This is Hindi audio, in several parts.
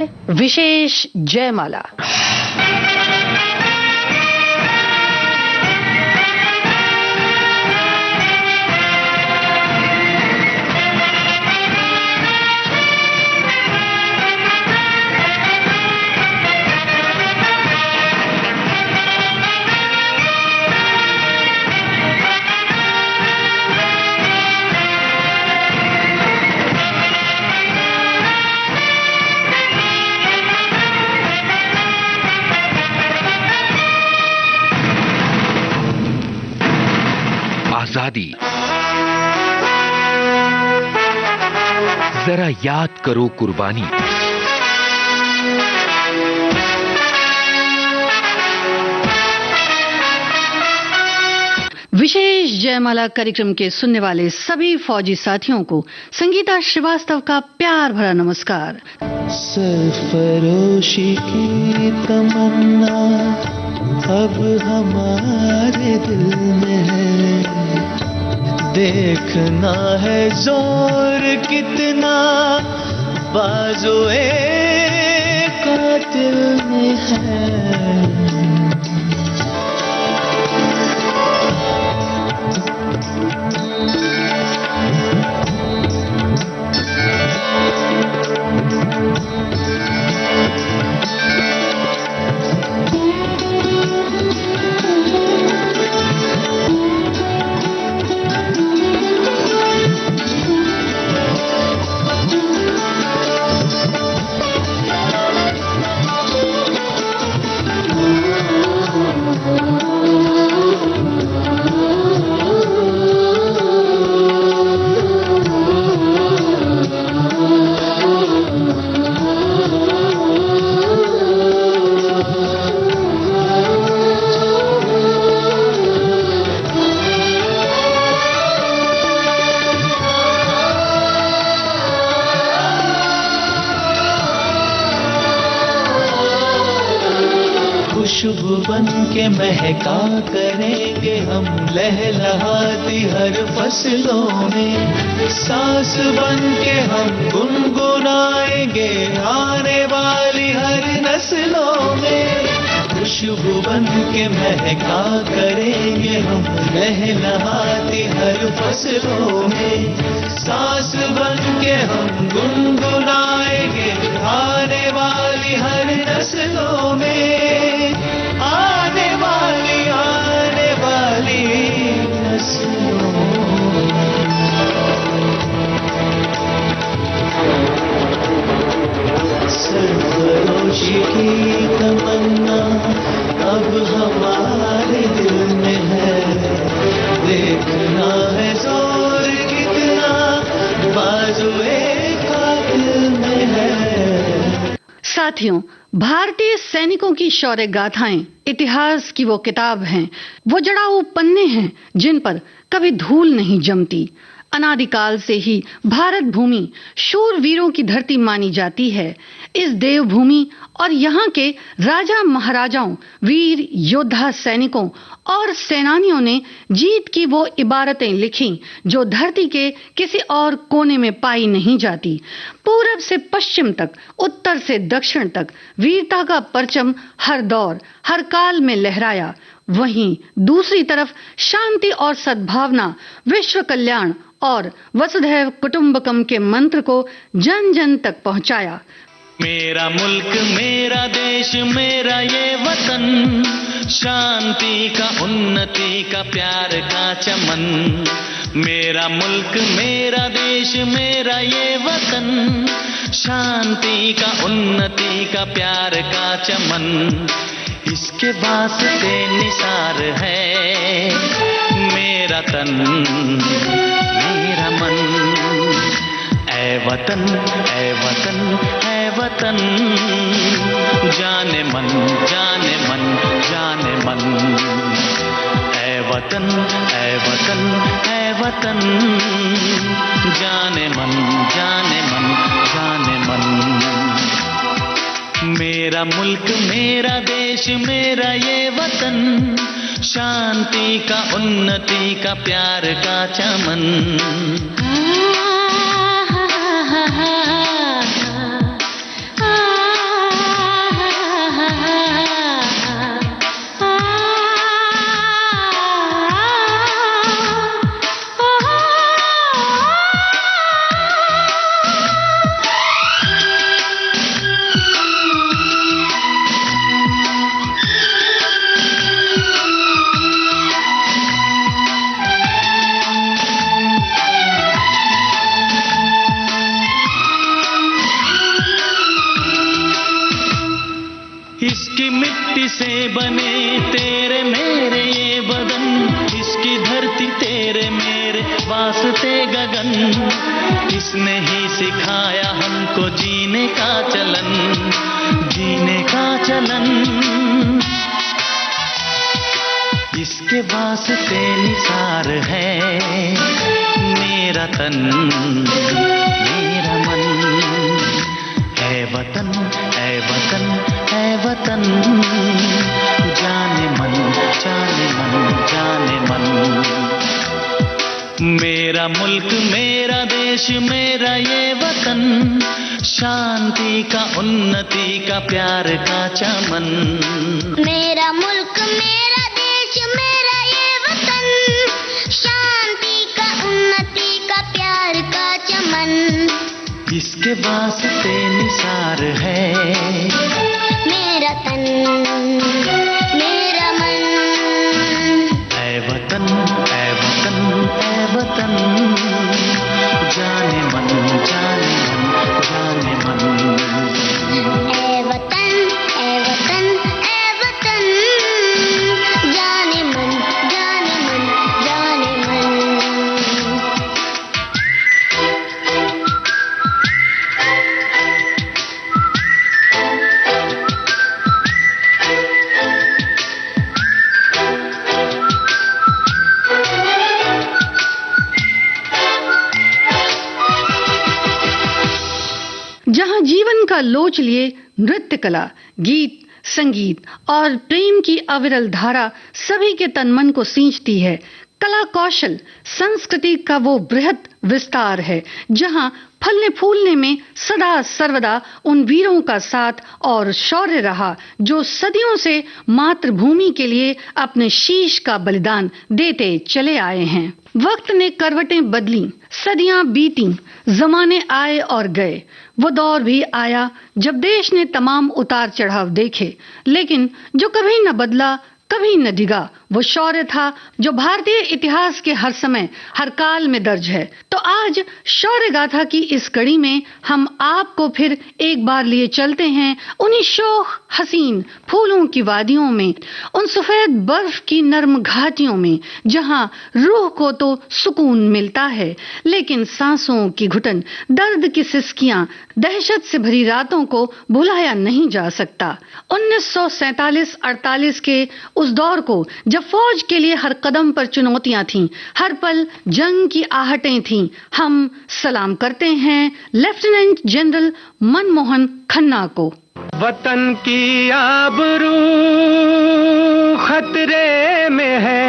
विशेष जयमाला। आजादी, जरा याद करो कुर्बानी। विशेष जयमाला कार्यक्रम के सुनने वाले सभी फौजी साथियों को संगीता श्रीवास्तव का प्यार भरा नमस्कार। सरफरोशी की तमन्ना अब हमारे दिल में है, देखना है जोर कितना बाजुए कातिल में है। खुशबू बन के महका करेंगे हम लहलहाती हर फसलों में, सांस बन के हम गुनगुनाएंगे आने वाली हर नस्लों में। खुशबू बन के महका करेंगे हम लहलहाती हर फसलों में, सांस बन के हम गुनगुनाएंगे आने वाली हर नस्लों में, आने वाली नस्लों में। सरफरोशी की तमन्ना अब हमारे दिल में है, देखना है जोर कितना बाजुए कातिल में है। साथियों, भारतीय सैनिकों की शौर्य गाथाएं इतिहास की वो किताब हैं, वो जड़ाऊ पन्ने हैं जिन पर कभी धूल नहीं जमती। अनादिकाल से ही भारत भूमि शूरवीरों की धरती मानी जाती है। इस देवभूमि और यहाँ के राजा महाराजाओं, वीर योद्धा सैनिकों और सेनानियों ने जीत की वो इबारतें लिखी जो धरती के किसी और कोने में पाई नहीं जाती। पूरब से पश्चिम तक, उत्तर से दक्षिण तक वीरता का परचम हर दौर हर काल में लहराया। वहीं दूसरी तरफ शांति और सद्भावना, विश्व कल्याण और वसुधैव कुटुंबकम के मंत्र को जन जन तक पहुंचाया। मेरा मुल्क मेरा देश मेरा ये वतन, शांति का उन्नति का प्यार का चमन। मेरा मुल्क मेरा देश मेरा ये वतन, शांति का उन्नति का प्यार का चमन। इसके वास्ते निसार है मेरा तन मेरा मन। ऐ वतन ऐ वतन ऐ वतन, जाने मन जाने मन जाने मन। ऐ वतन ऐ वतन ऐ वतन, जाने मन जाने मन जाने मन। मेरा मुल्क मेरा देश मेरा ये वतन, शांति का उन्नति का प्यार का चमन। आ इसकी मिट्टी से बने तेरे मेरे ये बदन, इसकी धरती तेरे मेरे वास्ते गगन, इसने ही सिखाया हमको जीने का चलन, जीने का चलन। इसके वास्ते निसार है मेरा तन मेरा मन, है वतन है वतन है वतन, जाने मन जाने मन जाने मन। मेरा मुल्क मेरा देश मेरा ये वतन, शांति का उन्नति का प्यार का चमन। मेरा मुल्क मेरा देश मेरा ये वतन, शांति का उन्नति का प्यार का चमन। इसके वास्ते निसार है मेरा तन मेरा मन, ऐ वतन ऐ वतन ऐ वतन, जाने मन जाने मन जाने मन। ऐ वतन ऐ वतन ऐ वतन, जाने मन जाने मन जाने मन। जहां जीवन का लोच लिए नृत्य कला, गीत, संगीत और प्रेम की अविरल धारा सभी के तन मन को सींचती है, कला कौशल संस्कृति का वो बृहद विस्तार है जहां फलने फूलने में सदा सर्वदा उन वीरों का साथ और शौर्य रहा जो सदियों से मातृभूमि के लिए अपने शीश का बलिदान देते चले आए हैं। वक्त ने करवटें बदली, सदियां बीती, जमाने आए और गए। वो दौर भी आया जब देश ने तमाम उतार चढ़ाव देखे, लेकिन जो कभी न बदला कभी न डिगा वो शौर्य था जो भारतीय इतिहास के हर समय हर काल में दर्ज है। तो आज शौर्य गाथा की इस कड़ी में हम आपको फिर एक बार लिए चलते हैं उन्हीं शोख हसीन फूलों की वादियों में, उन सफेद बर्फ की नर्म घाटियों में जहां रूह को तो सुकून मिलता है लेकिन सांसों की घुटन, दर्द की सिसकियां, दहशत से भरी रातों को भुलाया नहीं जा सकता। 1947-48 के उस दौर को जब फौज के लिए हर कदम पर चुनौतियां थीं, हर पल जंग की आहटें थीं, हम सलाम करते हैं लेफ्टिनेंट जनरल मनमोहन खन्ना को। वतन की आबरू खतरे में है,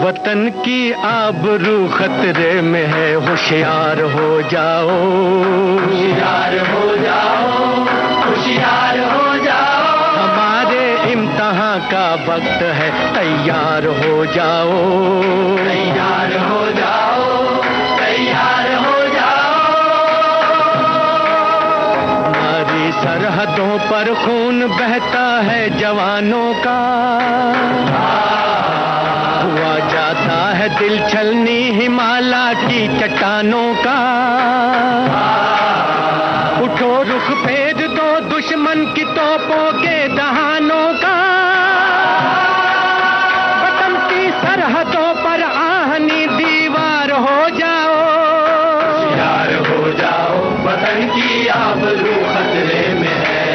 वतन की आबरू खतरे में है, होशियार हो जाओ, होशियार हो जाओ, होशियार हो जाओ। हमारे इम्तिहान का वक्त है, तैयार हो जाओ, तैयार हो जाओ, तैयार हो जाओ। हमारी सरहदों पर खून बहता है जवानों का, हुआ जाता है दिल छलनी हिमालय की चट्टानों का। उठो रुख फेर दो दुश्मन की तोपों के दहानों का, वतन की सरहदों पर आहनी दीवार हो जाओ, होशियार हो जाओ, वतन की आबरू खतरे में है।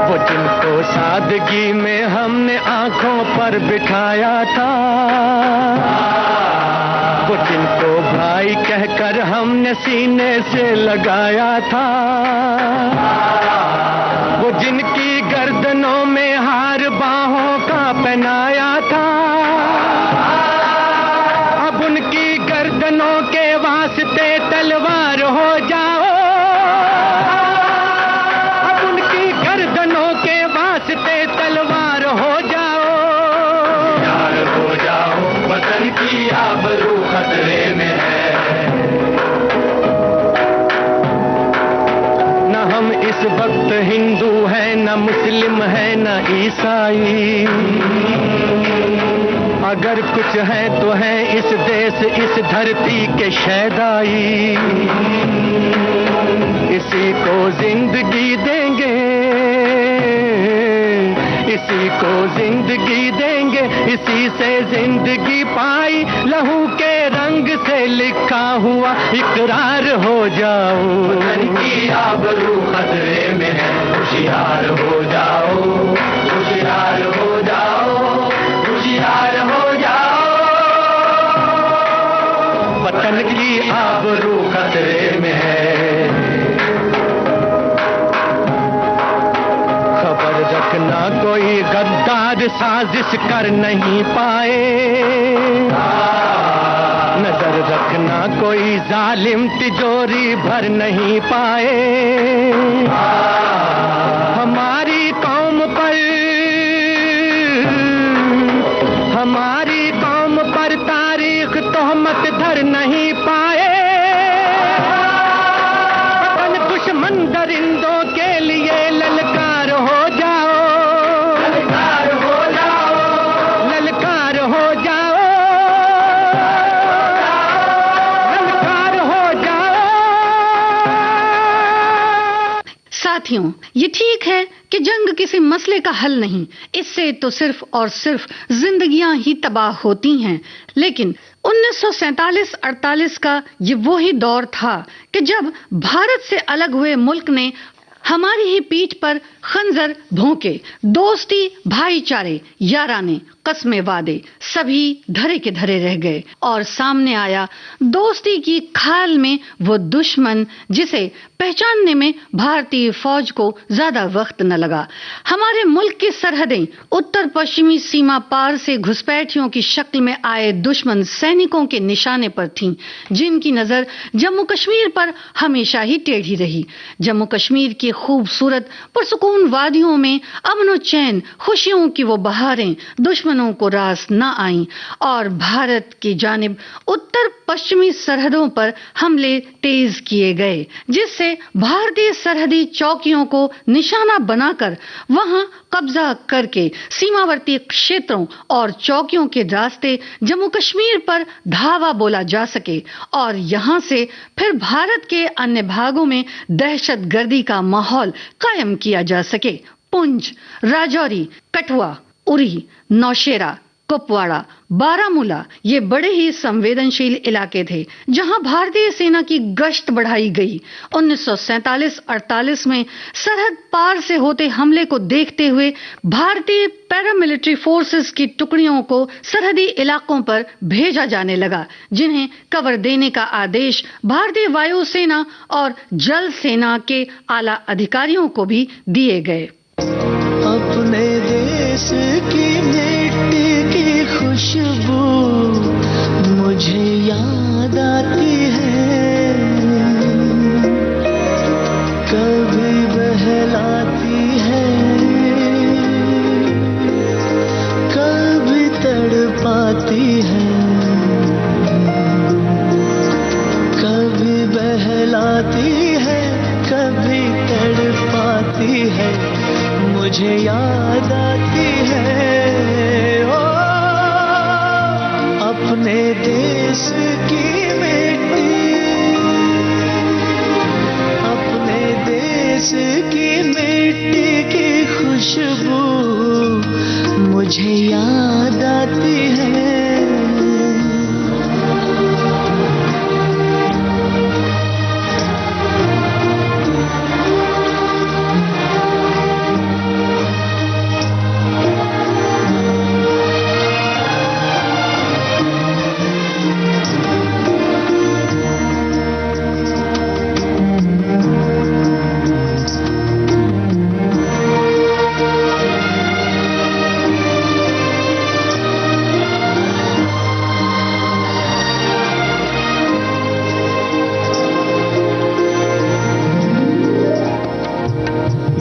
वो जिनको सादगी में हमने आंखों पर बिठाया था, वो जिनको भाई कहकर हमने सीने से लगाया था, वो जिनकी गर्दनों में हार बाहों का पहनाया था, अब उनकी गर्दनों के वास्ते तलवार हो जाओ, अब उनकी गर्दनों के वास्ते तलवार हो जाओ, यार हो जाओ, वतन की आबरू खतरे में है। न हम इस वक्त हिंदू है, न मुस्लिम है, न ईसाई, अगर कुछ है तो है इस देश इस धरती के शैदाई, इसी को जिंदगी देंगे, इसी को जिंदगी देंगे, इसी से जिंदगी पाई, लहू के रंग से लिखा हुआ इकरार हो जाओ। वतन की आबरू खतरे में है, होशियार हो जाओ, होशियार हो जाओ, होशियार हो जाओ। वतन की आबरू खतरे में है, खबर रखना कोई गद्दार साजिश कर नहीं पाए, नजर रखना कोई जालिम तिजोरी भर नहीं पाए। हमारी कौम पर, हमारी कौम पर तारीख तोहमत धर नहीं पाए। अपन दुश्मन दरिंदों के लिए ललकार हो जाओ, ललकार हो जाओ, ललकार हो जाओ, ललकार हो जाओ। साथियों, ये ठीक है कि जंग किसी मसले का हल नहीं, इससे तो सिर्फ और सिर्फ जिंदगियां ही तबाह होती हैं। लेकिन 1947-48 का ये वो ही दौर था कि जब भारत से अलग हुए मुल्क ने हमारी ही पीठ पर खंजर भोंके। दोस्ती, भाईचारे, याराने, कस्मे वादे सभी धरे के धरे रह गए और सामने आया दोस्ती की खाल में वो दुश्मन जिसे पहचानने में भारतीय फौज को ज्यादा वक्त न लगा। हमारे मुल्क की सरहदें उत्तर पश्चिमी सीमा पार से घुसपैठियों की शक्ल में आए दुश्मन सैनिकों के निशाने पर थीं, जिनकी नजर जम्मू कश्मीर पर हमेशा ही टेढ़ी रही। जम्मू कश्मीर की खूबसूरत पुरसुकून वादियों में अमन और चैन, खुशियों की वो बहारें दुश्मनों को रास न आईं और भारत की जानिब उत्तर पश्चिमी सरहदों पर हमले तेज किए गए, जिससे भारतीय सरहदी चौकियों को निशाना बनाकर वहां कब्जा करके सीमावर्ती क्षेत्रों और चौकियों के रास्ते जम्मू कश्मीर पर धावा बोला जा सके और यहां से फिर भारत के अन्य भागों में दहशतगर्दी का माहौल कायम किया जा सके। पुंछ, राजौरी, कठुआ, उरी, नौशेरा, कुपवाड़ा, बारामूला ये बड़े ही संवेदनशील इलाके थे जहां भारतीय सेना की गश्त बढ़ाई गई। 1947-48 में सरहद पार से होते हमले को देखते हुए भारतीय पैरामिलिट्री फोर्सेस की टुकड़ियों को सरहदी इलाकों पर भेजा जाने लगा, जिन्हें कवर देने का आदेश भारतीय वायुसेना और जल सेना के आला अधिकारियों को भी दिए गए। अपने देश की मिट्टी की खुशबू मुझे याद आती है, कभी बहलाती है, कभी तड़पाती है, कभी बहलाती है, कभी तड़पाती है, मुझे याद आती है। ओ अपने देश की मिट्टी, अपने देश की मिट्टी की खुशबू मुझे याद आती है।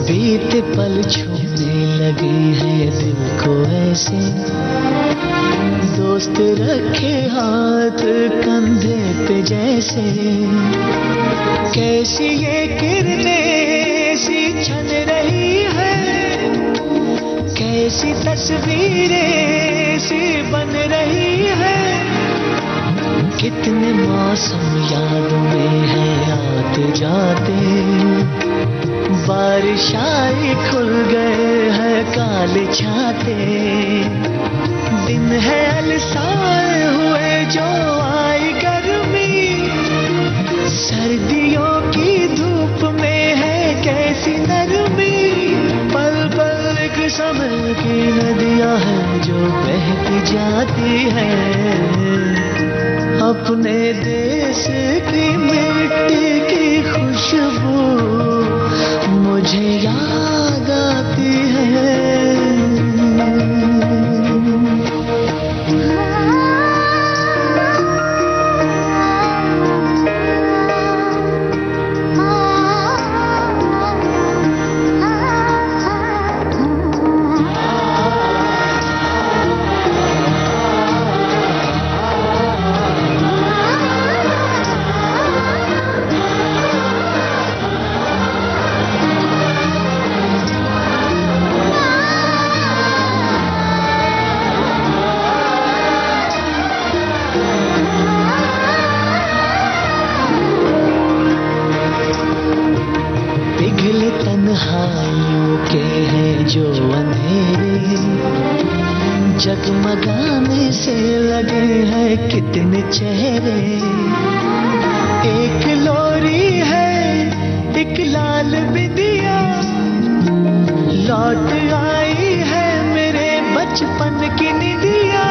बीते पल छूने लगे हैं दिल को ऐसे, दोस्त रखे हाथ कंधे पे जैसे, कैसी ये किरणें सी छन रही है, कैसी तस्वीरें सी बन रही कितने मौसम याद में है आते जाते, बारिश आई खुल गए हैं काले छाते, दिन है अलसाए हुए जो आई गर्मी, सर्दियों की धूप में है कैसी नरमी, पल पल एक समय की नदियां हैं जो बहती जाती हैं, अपने देश की मिट्टी की खुशबू मुझे याद आती है। पिघले तन्हाइयों के हैं जो अंधेरे, जगमगाने से लगे हैं कितने चेहरे, एक लोरी है एक लाल बिंदिया, लौट आई है मेरे बचपन की निदिया,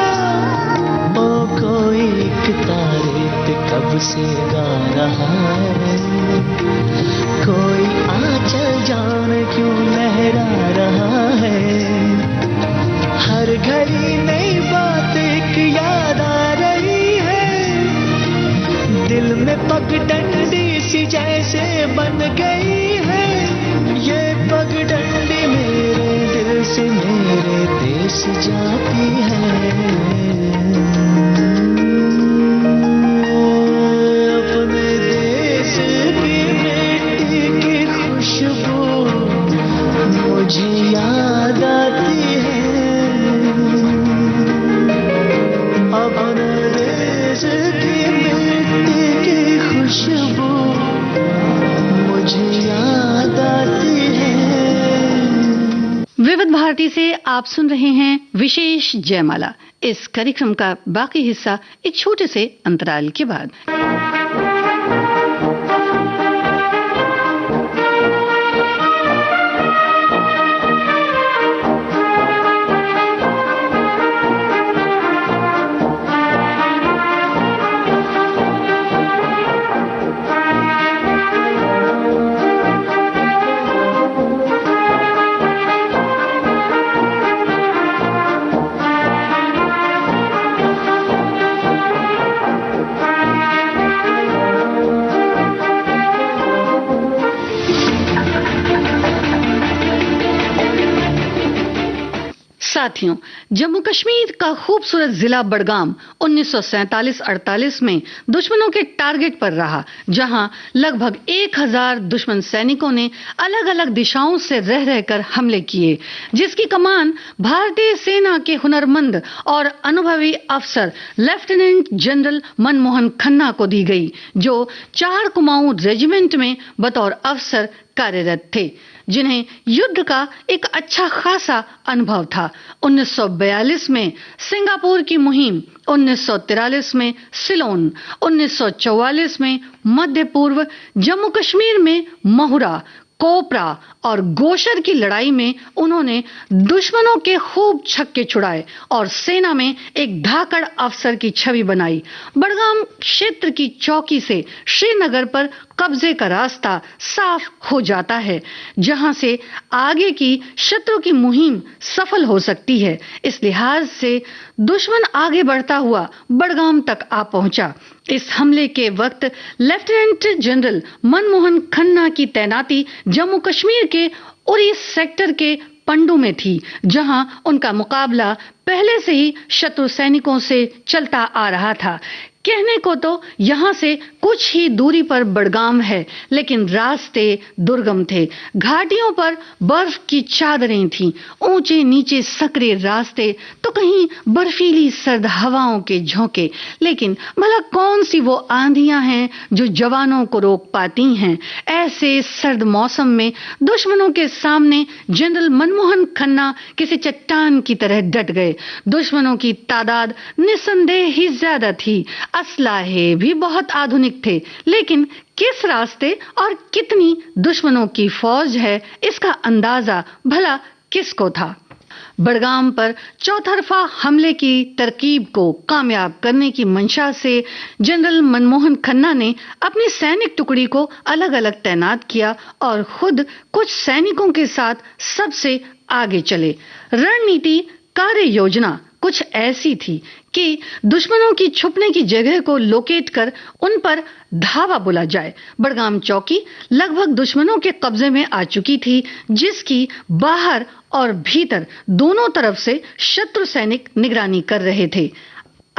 ओ कोई एक तारे पे कब से गा रहा है, कोई आंचल जाने क्यों लहरा रहा है, हर घड़ी नई बात एक याद आ रही है, दिल में पगडंडी सी जैसे बन गई है, ये पगडंडी मेरे दिल से मेरे देश जाती है। मुझे याद आती है, अपने देश की मिट्टी की खुशबू मुझे याद आती है। विविध भारती से आप सुन रहे हैं विशेष जयमाला। इस कार्यक्रम का बाकी हिस्सा एक छोटे से अंतराल के बाद। साथियों, जम्मू कश्मीर का खूबसूरत जिला बडगाम 1947-48 में दुश्मनों के टारगेट पर रहा, जहां लगभग 1000 दुश्मन सैनिकों ने अलग अलग दिशाओं से रह रहकर हमले किए, जिसकी कमान भारतीय सेना के हुनरमंद और अनुभवी अफसर लेफ्टिनेंट जनरल मनमोहन खन्ना को दी गई, जो 4 कुमाऊं रेजिमेंट में बतौर अफसर कार्यरत थे, जिन्हें युद्ध का एक अच्छा खासा अनुभव था। 1942 में सिंगापुर की मुहिम, 1943 में सिलोन, 1944 में मध्य पूर्व, जम्मू कश्मीर में महुरा, कोपरा और गोशर की लड़ाई में उन्होंने दुश्मनों के खूब छक्के छुड़ाए और सेना में एक धाकड़ अफसर की छवि बनाई। बडगाम क्षेत्र की चौकी से श्रीनगर पर कब्जे का रास्ता साफ हो जाता है, जहां से आगे की शत्रु की मुहिम सफल हो सकती है। इस लिहाज से दुश्मन आगे बढ़ता हुआ बडगाम तक आ पहुंचा। इस हमले के वक्त लेफ्टिनेंट जनरल मनमोहन खन्ना की तैनाती जम्मू कश्मीर के उरी सेक्टर के पंडू में थी, जहां उनका मुकाबला पहले से ही शत्रु सैनिकों से चलता आ रहा था। कहने को तो यहाँ से कुछ ही दूरी पर बडगाम है, लेकिन रास्ते दुर्गम थे। घाटियों पर बर्फ की चादरें थीं, ऊंचे नीचे सकरे रास्ते, तो कहीं बर्फीली सर्द हवाओं के झोंके। लेकिन भला कौन सी वो आंधियां हैं जो जवानों को रोक पाती हैं? ऐसे सर्द मौसम में दुश्मनों के सामने जनरल मनमोहन खन्ना किसी चट्टान की तरह डट गए। दुश्मनों की तादाद निस्संदेह ही ज्यादा थी, असलाहे भी बहुत आधुनिक थे, लेकिन किस रास्ते और कितनी दुश्मनों की फौज है, इसका अंदाजा भला किसको था? बडगाम पर चौतरफा हमले की तरकीब को कामयाब करने की मंशा से जनरल मनमोहन खन्ना ने अपनी सैनिक टुकड़ी को अलग-अलग तैनात किया और खुद कुछ सैनिकों के साथ सबसे आगे चले। रणनीति कार्य योजना कुछ ऐसी थी कि दुश्मनों की छुपने की जगह को लोकेट कर उन पर धावा बोला जाए। बडगाम चौकी लगभग दुश्मनों के कब्जे में आ चुकी थी, जिसकी बाहर और भीतर दोनों तरफ से शत्रु सैनिक निगरानी कर रहे थे।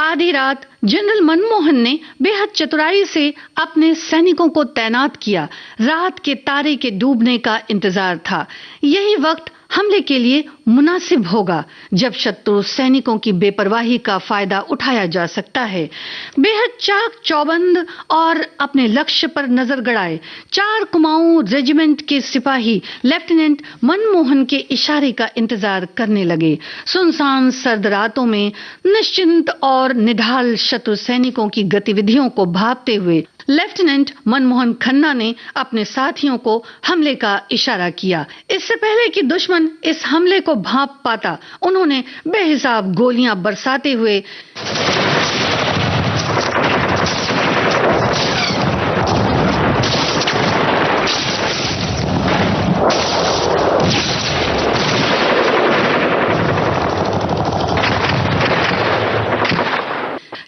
आधी रात जनरल मनमोहन ने बेहद चतुराई से अपने सैनिकों को तैनात किया। रात के तारे के डूबने का इंतजार था। यही वक्त हमले के लिए मुनासिब होगा जब शत्रु सैनिकों की बेपरवाही का फायदा उठाया जा सकता है। बेहद चाक चौबंद और अपने लक्ष्य पर नजर गड़ाए 4 कुमाऊं रेजिमेंट के सिपाही लेफ्टिनेंट मनमोहन के इशारे का इंतजार करने लगे। सुनसान सर्द रातों में निश्चिंत और निढाल शत्रु सैनिकों की गतिविधियों को भांपते हुए लेफ्टिनेंट मनमोहन खन्ना ने अपने साथियों को हमले का इशारा किया। इससे पहले कि दुश्मन इस हमले को भांप पाता, उन्होंने बेहिसाब गोलियां बरसाते हुए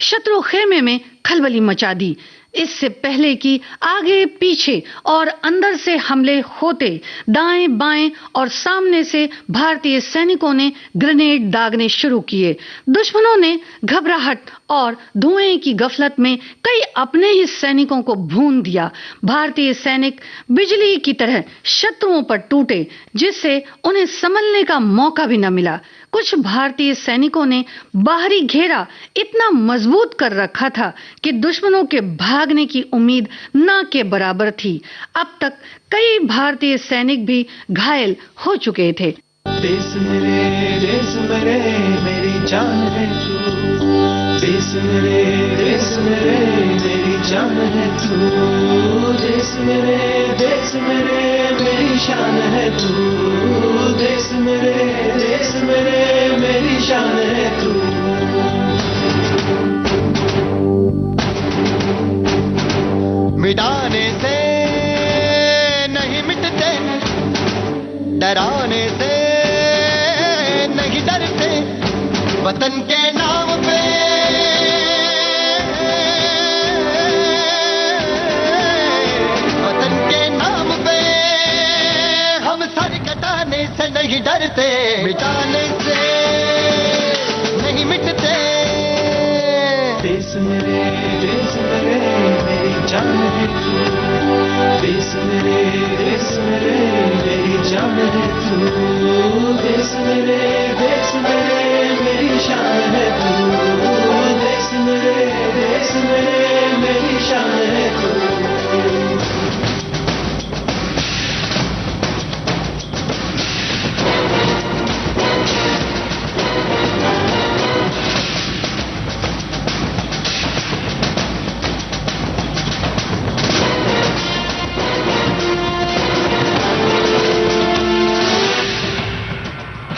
शत्रु खेमे में खलबली मचा दी। इससे पहले कि आगे पीछे और अंदर से हमले होते, दाएं बाएं और सामने से भारतीय सैनिकों ने ग्रेनेड दागने शुरू किए। दुश्मनों ने घबराहट और धुएं की गफलत में कई अपने ही सैनिकों को भून दिया। भारतीय सैनिक बिजली की तरह शत्रुओं पर टूटे, जिससे उन्हें संभलने का मौका भी न मिला। कुछ भारतीय सैनिकों ने बाहरी घेरा इतना मजबूत कर रखा था कि दुश्मनों के भागने की उम्मीद न के बराबर थी। अब तक कई भारतीय सैनिक भी घायल हो चुके थे। देश मेरे मेरी जान है तू। देश मेरे मेरी जान है तू। देश मेरे मेरी शान है तू। देश मेरे मेरी शान है तू। मिटाने से नहीं मिटते, डराने से नहीं डरते, वतन के नाम पे हम सर कटाने से नहीं डरते, मिटाने से नहीं मिटते। देश मेरे मेरी जान है तू। देश मेरे मेरी जान है तू। देश मेरे मेरी शान है तू। देश मेरे मेरी शान है तू।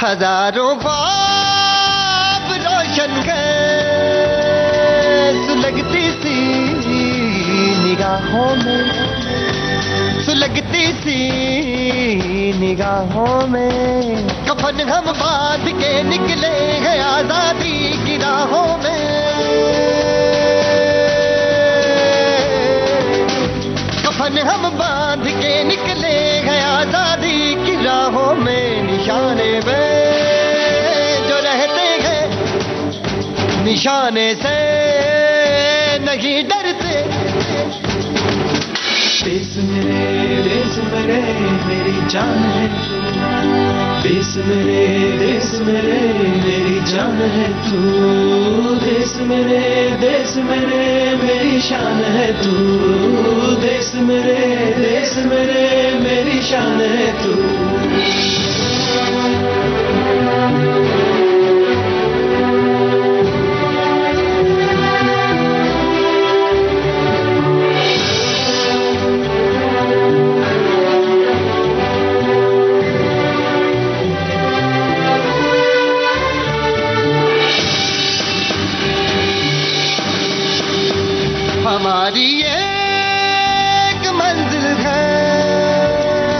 हजारों बाप रोशन के सुलगती सी निगाहों में, सुलगती सी निगाहों में कफन हम बांध के निकले हैं आजादी की राहों में। कफन हम बांध के निकले हैं आजादी की राहों में। निशाने में जो रहते हैं, निशाने से नहीं डरते। देश मेरे मेरी जान है तू। देश मेरे मेरी जान है तू। देश मेरे मेरी शान है तू। देश मेरे मेरी शान है तू। हमारी एक मंजिल है,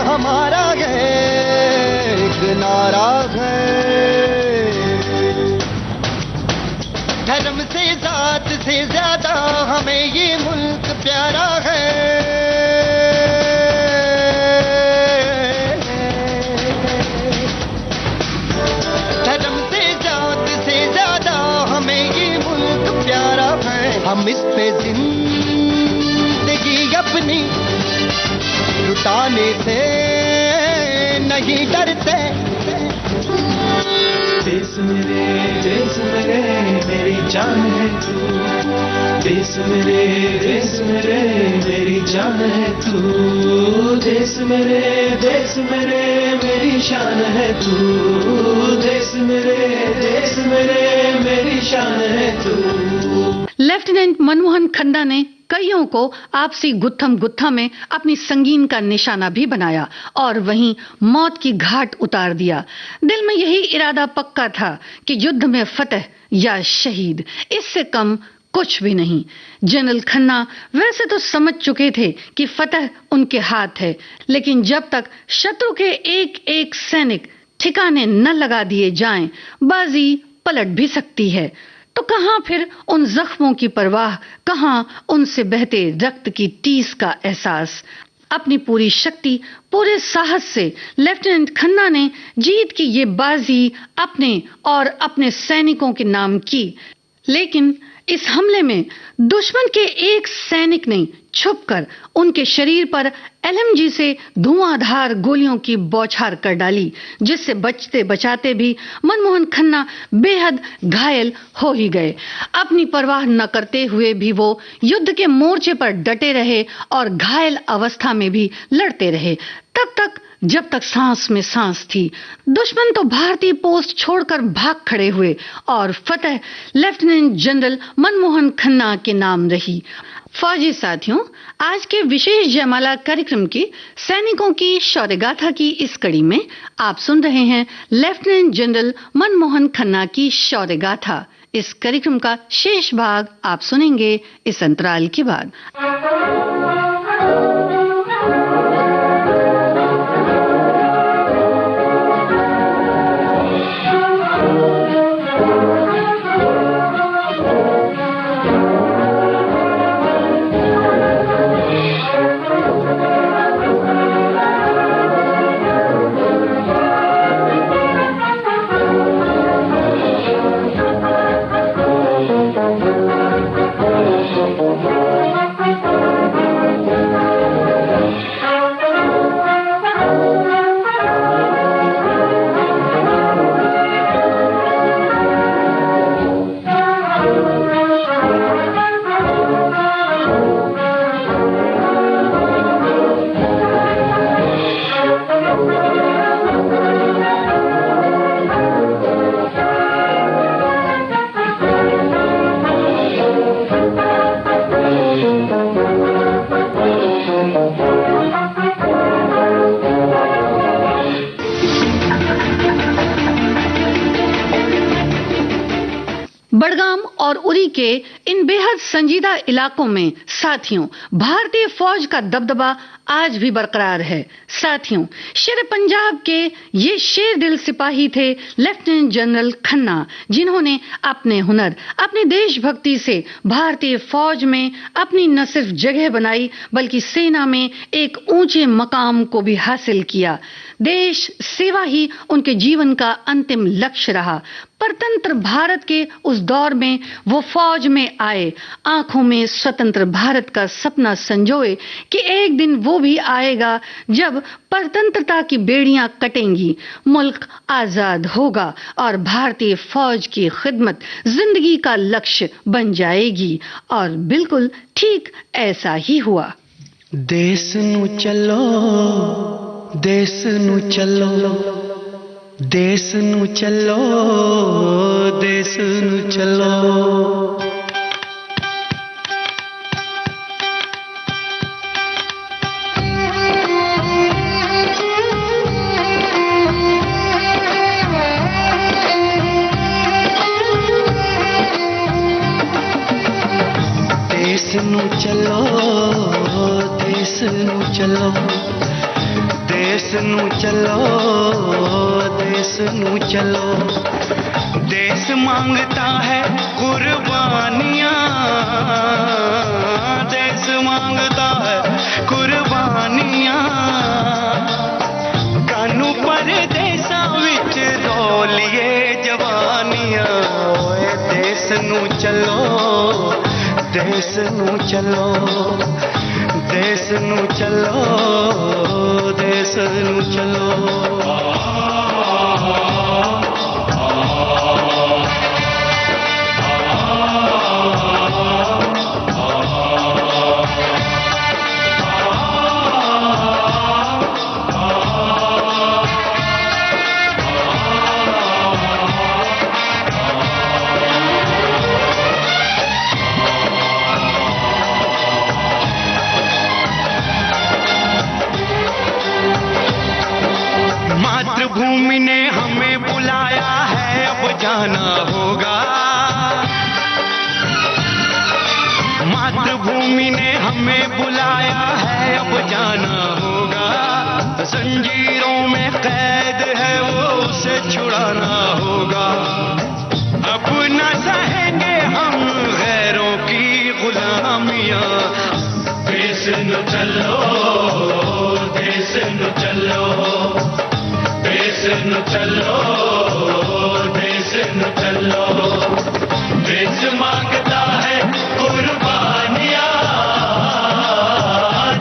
हमारा एक नारा है। धर्म से जात से ज्यादा हमें ये मुल्क प्यारा है। धर्म से जात से ज्यादा हमें ये मुल्क प्यारा है। हम इस पे जिंदगी अपनी लुटाने से नहीं डरते। देश मेरे मेरी जान है तू। देश मेरे मेरी जान है तू। देश मेरे मेरी शान है तू। देश मेरे मेरी शान है तू। लेफ्टिनेंट मनमोहन खन्ना ने कईयों को आपसी गुत्थम गुत्था में अपनी संगीन का निशाना भी बनाया और वहीं मौत की घाट उतार दिया। दिल में यही इरादा पक्का था कि युद्ध में फतह या शहीद, इससे कम कुछ भी नहीं। जनरल खन्ना वैसे तो समझ चुके थे कि फतह उनके हाथ है, लेकिन जब तक शत्रु के एक एक सैनिक ठिकाने न लगा दिए जाएं, बाजी पलट भी सकती है। तो कहां फिर उन जख्मों की परवाह, कहां उनसे बहते रक्त की टीस का एहसास। अपनी पूरी शक्ति, पूरे साहस से लेफ्टिनेंट खन्ना ने जीत की ये बाजी अपने और अपने सैनिकों के नाम की। लेकिन इस हमले में दुश्मन के एक सैनिक ने छुपकर उनके शरीर पर एलएमजी से धुआंधार गोलियों की बौछार कर डाली, जिससे बचते बचाते भी मनमोहन खन्ना बेहद घायल हो ही गए। अपनी परवाह न करते हुए भी वो युद्ध के मोर्चे पर डटे रहे और घायल अवस्था में भी लड़ते रहे, तब तक जब तक सांस में सांस थी। दुश्मन तो भारतीय पोस्ट छोड़कर भाग खड़े हुए और फतह लेफ्टिनेंट जनरल मनमोहन खन्ना के नाम रही। फौजी साथियों, आज के विशेष जयमाला कार्यक्रम की सैनिकों की शौर्यगाथा की इस कड़ी में आप सुन रहे हैं लेफ्टिनेंट जनरल मनमोहन खन्ना की शौर्यगाथा। इस कार्यक्रम का शेष भाग आप सुनेंगे इस अंतराल के बाद। बडगाम और उरी के इन बेहद संजीदा इलाकों में साथियों, भारतीय फौज का दबदबा आज भी बरकरार है। साथियों, शेर पंजाब के ये शेर दिल सिपाही थे लेफ्टिनेंट जनरल खन्ना, जिन्होंने अपने हुनर, अपनी देशभक्ति से भारतीय फौज में अपनी न सिर्फ जगह बनाई बल्कि सेना में एक ऊंचे मकाम को भी हासिल किया। देश सेवा ही उनके जीवन का अंतिम लक्ष्य रहा। परतंत्र भारत के उस दौर में वो फौज में आए, आंखों में स्वतंत्र भारत का सपना संजोए कि एक दिन वो भी आएगा जब परतंत्रता की बेड़ियां कटेंगी, मुल्क आजाद होगा और भारतीय फौज की खिदमत जिंदगी का लक्ष्य बन जाएगी। और बिल्कुल ठीक ऐसा ही हुआ। देश नू चलो, देश नू चलो, देश नू चलो, देश नू चलो। देश नू चलो, देश नू चलो, देश नू चलो, देश नू चलो। देश मांगता है कुर्बानियां, देश मांगता है कुर्बानियां। कानू परदेसां विच रोलिए जवानियां। ओए देश नू चलो, देश नू चलो, देश नू चलो, देश नू चलो। मातृभूमि ने हमें बुलाया है, अब जाना होगा। मातृभूमि ने हमें बुलाया है, अब जाना होगा। जंजीरों में कैद है वो, उसे छुड़ाना होगा। अब न सहेंगे हम गैरों की गुलामियां। देश न चलो, देश न चलो, देश न चलो, देश न चलो। देश मांगता है कुर्बानियां,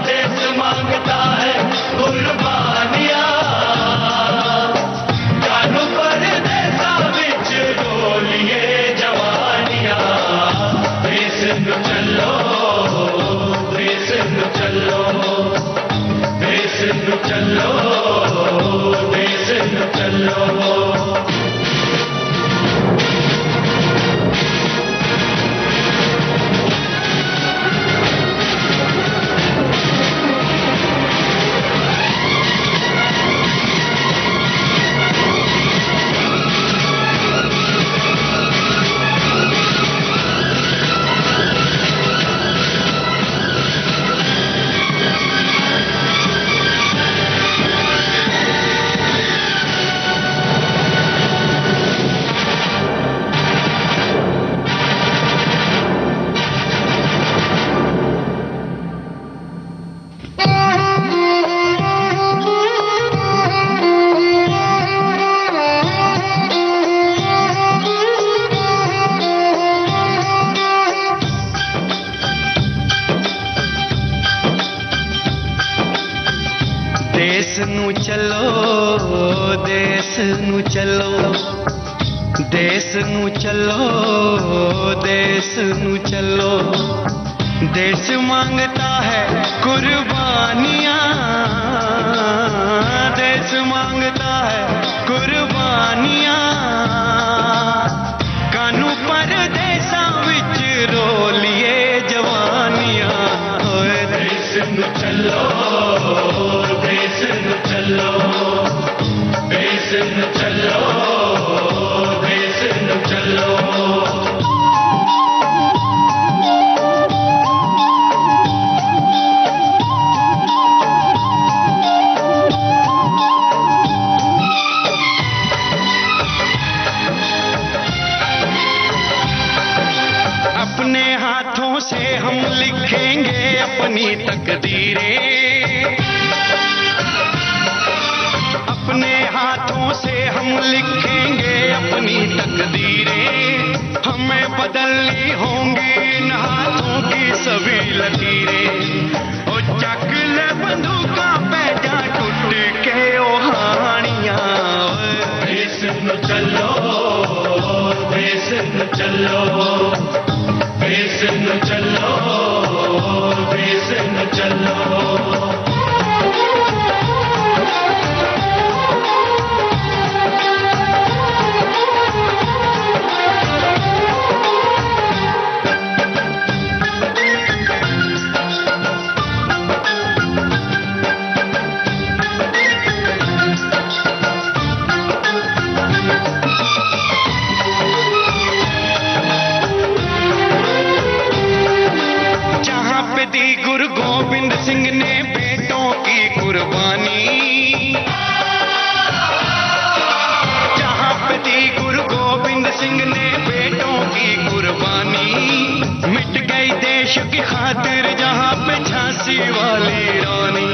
देश मांगता है कुर्बानियां। कानू परदेसां विच रोलिए जवानियां। देश न चलो, देश न चलो, देश न चलो, देश न चलो। देश नू चलो, देश नू चलो, देश नू चलो, देश नू चलो। देश मांगता है कुर्बानियां, देश मांगता है कुर्बानियां। कानू परदेसां विच रोलिए जवानियां। ओए देश नू चलो, देश न चलो, देश न चलो, देश न चलो। अपने हाथों से हम लिखेंगे अपनी तकदीरें। अपने हाथों से हम लिखेंगे अपनी अपनी तकदीरें हमें बदलनी होंगी इन हाथों की सभी लकीरें। ओ चक ले बंदूका पे जा टुट के ओ हानियां। देश नु चलो देश नु चलो देश नु चलो देश नु चलो। गुरु गोविंद सिंह ने बेटों की कुर्बानी, जहां पे दी गुरु गोविंद सिंह ने बेटों की कुर्बानी। मिट गई देश की खातिर जहां पे झांसी वाली रानी।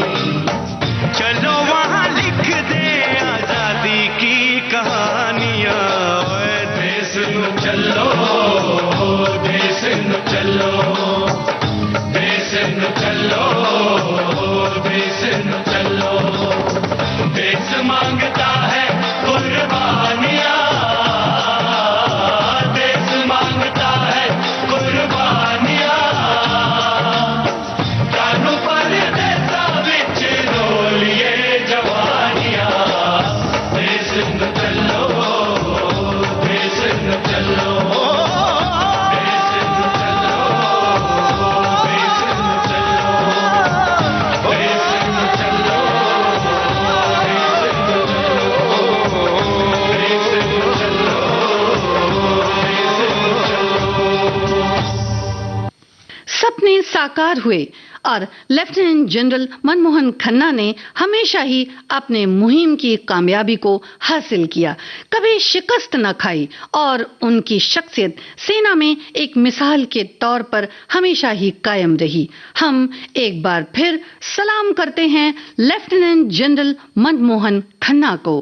चलो वहां लिख दे आजादी की कहानियां। देश नु चलो देश नु चलो देश नु चलो देश नु चलो। देश मांगता है कुर्बानियां देश मांगता है कुर्बानियां। कानू पर देता बिच रोलिए जवानियां। देश नु चलो देश नु चलो सपने साकार हुए और लेफ्टिनेंट जनरल मनमोहन खन्ना ने हमेशा ही अपने मुहिम की कामयाबी को हासिल किया, कभी शिकस्त न खाई और उनकी शख्सियत सेना में एक मिसाल के तौर पर हमेशा ही कायम रही। हम एक बार फिर सलाम करते हैं लेफ्टिनेंट जनरल मनमोहन खन्ना को।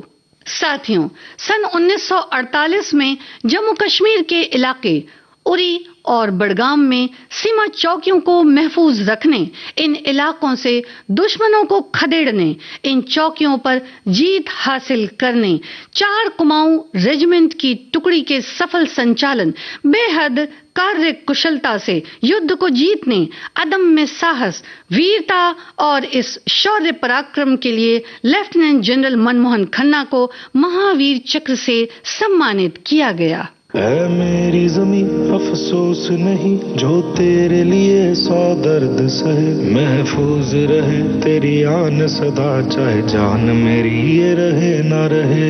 साथियों, सन 1948 में जम्मू कश्मीर के इलाके उरी और बडगाम में सीमा चौकियों को महफूज रखने, इन इलाकों से दुश्मनों को खदेड़ने, इन चौकियों पर जीत हासिल करने, 4 कुमाऊं रेजिमेंट की टुकड़ी के सफल संचालन, बेहद कार्य कुशलता से युद्ध को जीतने, अदम्य साहस, वीरता और इस शौर्य पराक्रम के लिए लेफ्टिनेंट जनरल मनमोहन खन्ना को महावीर चक्र से सम्मानित किया गया। ऐ मेरी ज़मीं अफसोस नहीं जो तेरे लिए 100 दर्द सहे। महफूज रहे तेरी आन सदा चाहे जान मेरी ये रहे ना रहे।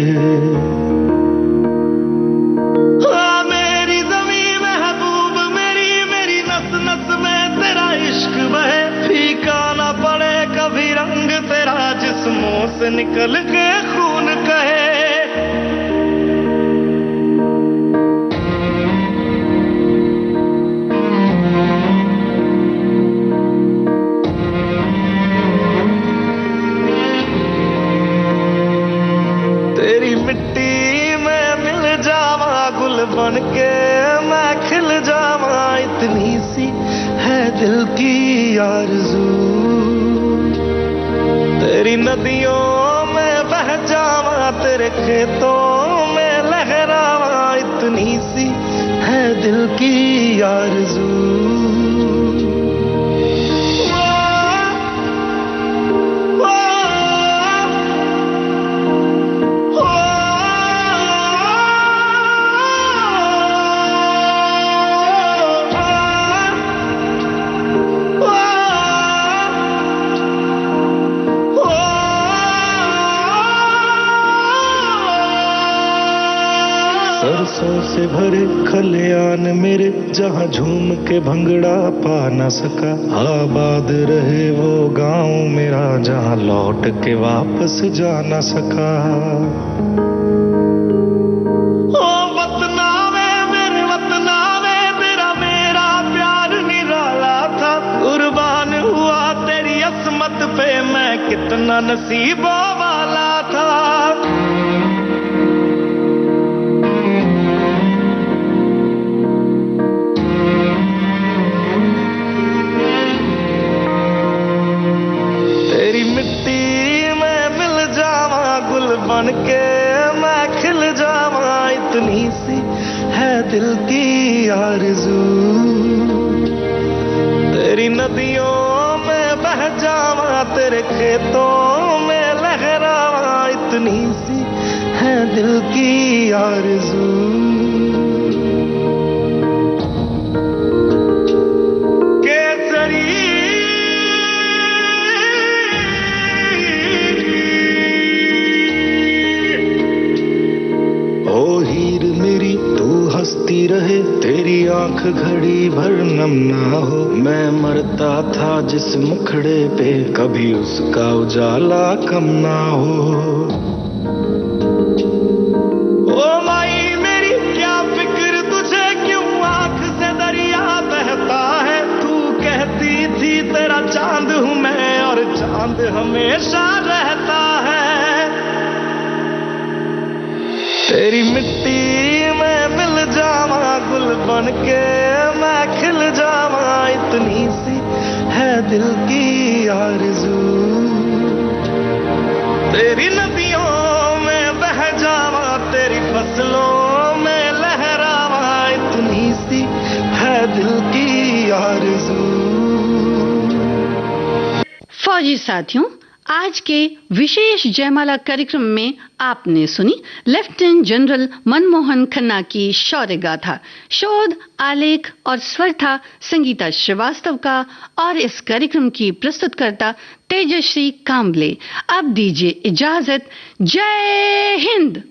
मेरी ज़मीं महबूब मेरी मेरी नस नस में तेरा इश्क बहे। फीका ना पड़े कभी रंग तेरा जिस्मों से निकल के खून कहे। बन के मैं खिल जावा इतनी सी है दिल की आरज़ू। तेरी नदियों में बह जावा तेरे खेतों में लहरावा इतनी सी है दिल की आरज़ू। सरसों से भरे खलियान मेरे जहाँ झूम के भंगड़ा पा न सका। आबाद रहे वो गांव मेरा जहाँ लौट के वापस जा न सका। ओ वतनावे मेरे वतनावे तेरा मेरा प्यार निराला था। कुर्बान हुआ तेरी असमत पे मैं कितना नसीबों वाला था। दिल की आरज़ू। तेरी नदियों में बह जावा, तेरे खेतों में लहरावा, इतनी सी है दिल की आरज़ू। हंसती रहे तेरी आंख घड़ी भर नम ना हो, मैं मरता था जिस मुखड़े पे कभी उसका उजाला कम ना हो। ओ माई मेरी क्या फिक्र तुझे, क्यों आंख से दरिया बहता है। तू कहती थी तेरा चांद हूं मैं और चांद हमेशा रहता है। तेरी मिट्टी में मिल जावा, गुल बन के मैं खिल जावा, इतनी सी है दिल की आरज़ू। तेरी नदियों में बह जावा, तेरी फसलों में लहरावा, इतनी सी है दिल की आरज़ू। फौजी साथियों, आज के विशेष जयमाला कार्यक्रम में आपने सुनी लेफ्टिनेंट जनरल मनमोहन खन्ना की शौर्य गाथा। शोध, आलेख और स्वर था संगीता श्रीवास्तव का और इस कार्यक्रम की प्रस्तुतकर्ता तेजश्री काम्बले। अब दीजिए इजाजत। जय हिंद।